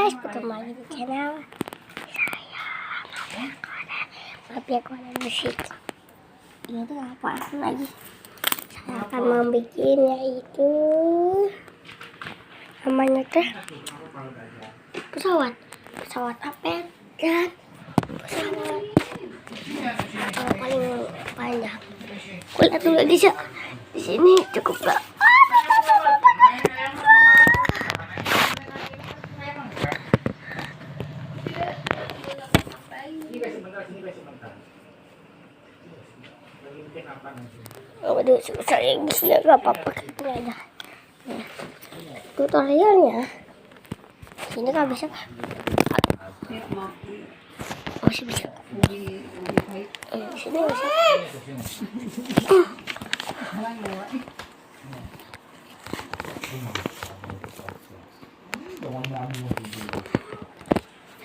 guys, ketemu lagi di channel saya Mafia Korea Musik. Ini tuh apa lagi? Saya akan membuat yaitu namanya teh pesawat apet dan pesawat yang paling panjang. Lihat dulu guys ya, di sini cukup gak? Waduh, susah ya guys, ya gak apa-apa gitu aja. Nah, tutorialnya sini kan bisa kah? Oh sih bisa. Sini bisa.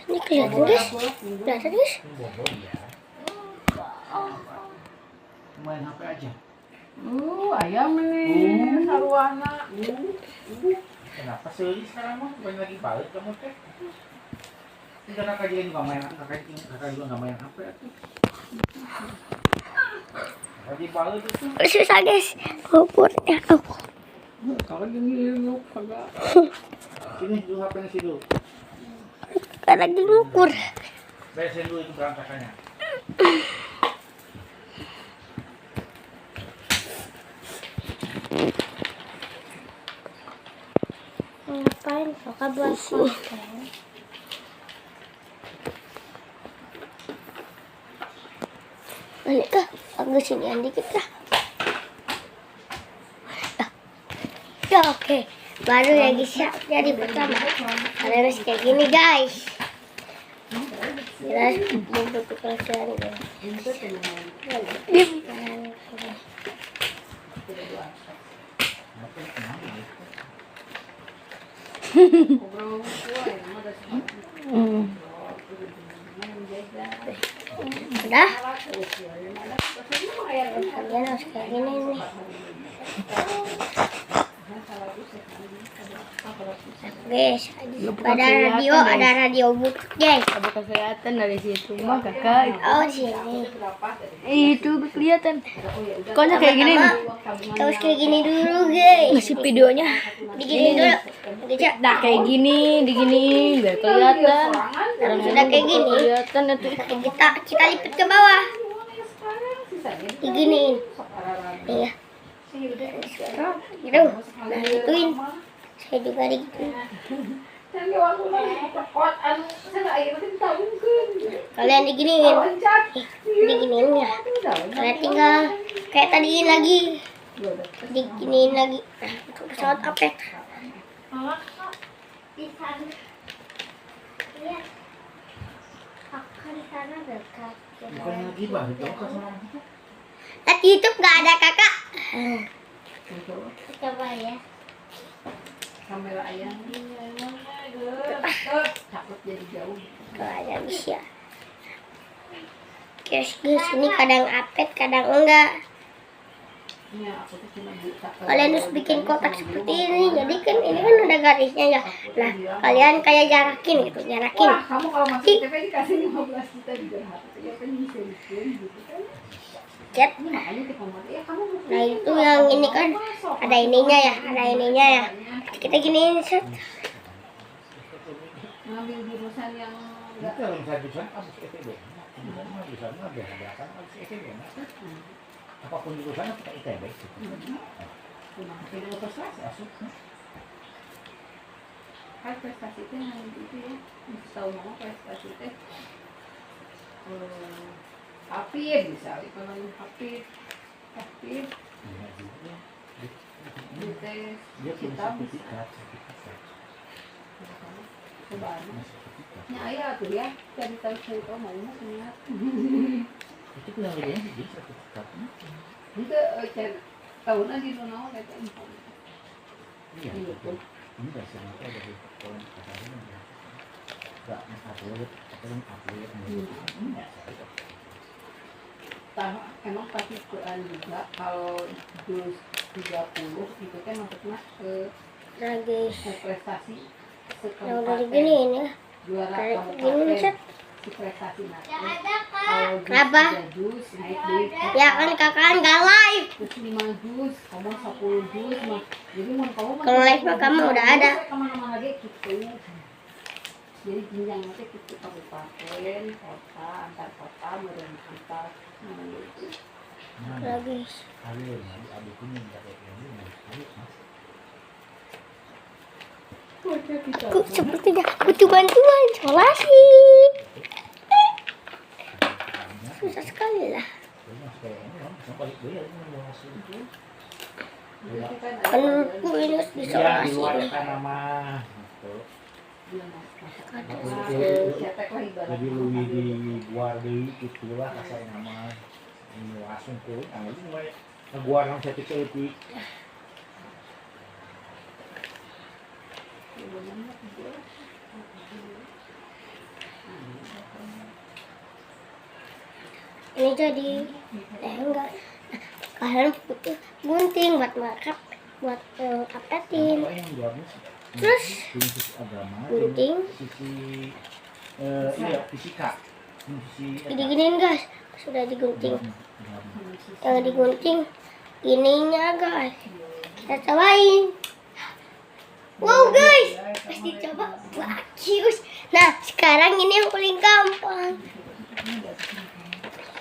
Ini kelihatan guys, Main HP aja. Ayam nih, sarwana. Kenapa sih sekarang mah bukan lagi balik kamu teh? Ini kakak juga nggak main HP tuh. Lagi balik itu. Susah guys, ngukurnya. Kalau gini lu kagak. Sini dulu HP-nya sini dulu. Kan lagi ngukur. Beresin dulu itu berantakannya. Ngapain kakak buat konten? Balik kah? Aku sinian dikit kah? Ya oke. Baru ya guys ya. Jadi pertama harus kayak gini guys. Jelas membentuk kelasan guys. Udah? Kalian harus kayak gini nih. Guys, ada radio butut guys. Apa kelihatan dari situ mah kakak? Oh sini. Itu kelihatan. Pokoknya kayak gini nih. Terus kayak gini dulu guys. Masih videonya. Digini dulu. Bisa. Nah kayak gini, diginiin biar kelihatan. Kalau sudah kayak gini, Kelihatan nanti. kita lipat ke bawah. Diginiin. Iya. Gitu. Nah, gituin. Saya juga digituin. Kalian diginiin. Diginiin ya. Kalian tinggal kayak tadiin lagi. Diginiin lagi. Nah, itu pesawat apet. Di sana. Lihat. Kakak di sana dekat. Bukan lagi balik dong ke sana. Di YouTube nggak ada kakak. Coba ya. Kamera ayam takut jadi jauh. Kalau ada bisa. Guys, ini kadang apet, kadang enggak. Kalian harus bikin kotak seperti ini. Jadi kan ini kan ada garisnya ya. Nah, kalian kayak jarakin gitu, jarakin. Kamu kalau masuk TV dikasih 15 juta juga ya kan bisa bikin gitu kan. Lihat. Nah, itu yang ini kan ada ininya ya, Kita giniin set. Ngambil jurusan yang Itu kalau misalnya jurusan harus ITB. Bisa mah biasa harus ITB. Apapun jurusannya kita ITB. Tidak prestasi asup. kan prestasi itu yang itu ya. Tahu mau prestasi itu. Hafid bisa kalau hafid Dia punya sertifikat. ya ayah tuh ya cari tahu cerita mau niat Itu punya dia sertifikatnya. itu cari tahun aja di mana kayak info Iya. Ini dasar apa dari tahun kemarin ya. Enggak upload, emang pasti Quran juga kalau juz 30 itu kan maksudnya Nah guys, prestasi Yang udah diginiin ya. Juara Kayak kabupaten. gini set. Si prestasi naik. Kenapa? Kenapa? Jus, naik duit. Ya kan kakak nggak live. Terus 5 jus, kamu 10 jus mah. Jadi mau kamu Kalau live mah kamu udah ada. Kemana-mana lagi gitu. Jadi jenjang nanti gitu kabupaten, kota, antar kota, meren antar. Lagi. Alir, adik ini nggak kayak gini, alir mas. Aku sepertinya butuh bantuan solasi. Susah sekali lah. Menurutku ini harus Iya, di disolasi. luar nama. Jadi lebih dibuat di itulah kasar nama ini langsung ke ini mulai ngebuat orang saya lebih Ini jadi enggak. Kalian butuh gunting buat makeup, buat kapetin. apa yang buatnya Terus sisi agama, gunting. sisi iya fisika, sisi Diginiin guys, sudah digunting. Yang digunting ininya guys. Kita cobain. Wow guys, pasti coba. Wah, cute. Nah, sekarang ini yang paling gampang.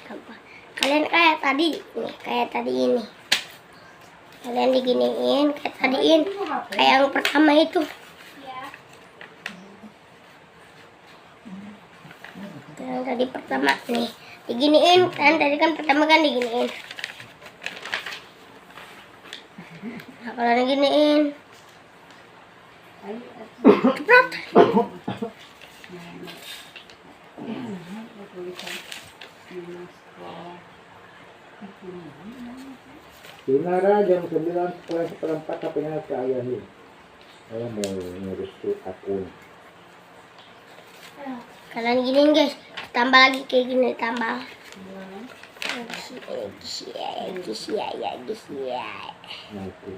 Gampang. Kalian kayak tadi, nih, kayak tadi ini. Kalian diginiin kayak tadiin, kayak yang pertama itu. Yang tadi pertama nih, diginiin kan tadi kan pertama kan diginiin. Nah, kalau diginiin, ceprot. Dinara jam 9:04 HP-nya ke ayah nih. Saya mau ngurus tuh akun. Kalian giniin guys, tambah lagi kayak gini, tambah. Nah, itu.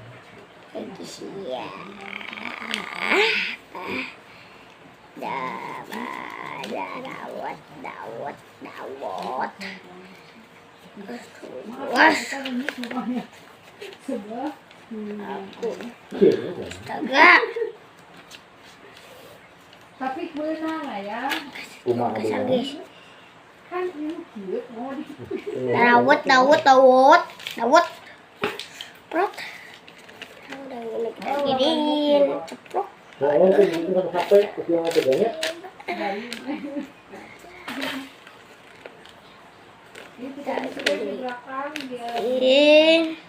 Dawat. Sebelah. Aku. Astaga. Tapi benar lah ya. Kumaha Kesal dia? guys. Kan ini cute mau di Dawat. Prot. Udah ini kita giniin, ceprot. Oh, itu kan HP, itu yang bedanya. Ini kita di belakang dia. In.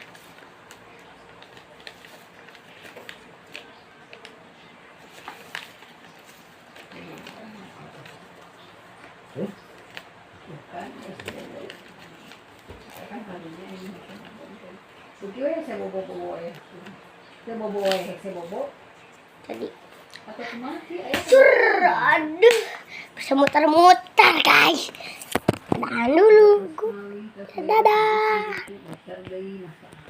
Video ya saya bobo ya. Saya bobo ya, saya bobo. Tadi. Atau kemana sih? Ayo. Sur, aduh. Bisa muter-muter guys. Tahan dulu. Dadah. Dadah.